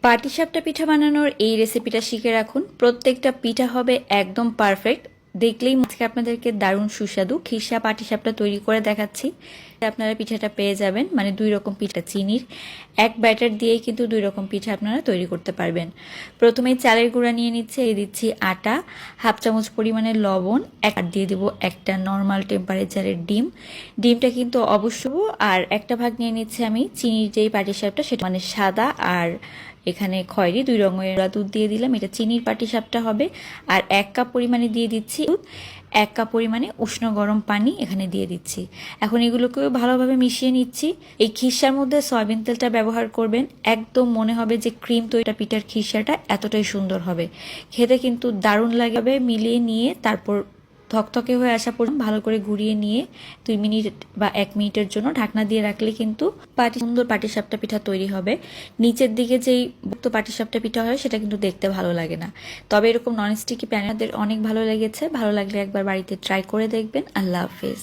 পাটিসাপটা পিঠা বানানোর এই রেসিপিটা শিখে রাখুন। প্রত্যেকটা পিঠা হবে একদম পারফেক্ট। দেখলেই আজকে আপনাদেরকে দারুণ সুস্বাদু খিরসা পাটিসাপটা তৈরি করে দেখাচ্ছি। আপনারা পিঠাটা পেয়ে যাবেন, মানে দুই রকম পিঠা, চিনির এক ব্যাটার দিয়েই কিন্তু দুই রকম পিঠা আপনারা তৈরি করতে পারবেন। প্রথমেই চালের গুঁড়া নিয়ে নিচ্ছে, দিচ্ছি আটা, হাফ চামচ পরিমাণে লবণ, আর দিয়ে দেবো একটা নর্মাল টেম্পারেচারের ডিম। ডিমটা কিন্তু অবশ্য, আর একটা ভাগ নিয়ে নিচ্ছে আমি চিনির যেই পাটিসাপটা সেটা, মানে সাদা আর এখানে খয়েরি দুই রঙের দুধ দিয়ে দিলাম। এটা চিনির পাটিসাপটা হবে। আর 1 কাপ পরিমাণে দিয়ে দিচ্ছি দুধ, 1 কাপ পরিমাণে উষ্ণ গরম পানি এখানে দিয়ে দিচ্ছি। এখন এগুলোকেও ভালোভাবে মিশিয়ে নিচ্ছি। এই খিরসার মধ্যে সয়াবিন তেলটা ব্যবহার করবেন, একদম মনে হবে যে ক্রিম তৈরি পিঠার খিরসাটা এতটাই সুন্দর হবে, খেতে কিন্তু দারুণ লাগবে। মিলিয়ে নিয়ে তারপর থকথকে হয়ে আসা পর্যন্ত ভালো করে ঘুরিয়ে নিয়ে 2 মিনিট বা 1 মিনিটের জন্য ঢাকনা দিয়ে রাখলে কিন্তু সুন্দর পাটিসাপটা পিঠা তৈরি হবে। নিচের দিকে যেই পাটিসাপটা পিঠা হয় সেটা কিন্তু দেখতে ভালো লাগে না। তবে এরকম ননস্টিকি প্যানে অনেক ভালো লেগেছে। ভালো লাগলে একবার বাড়িতে ট্রাই করে দেখবেন। আল্লাহ হাফেজ।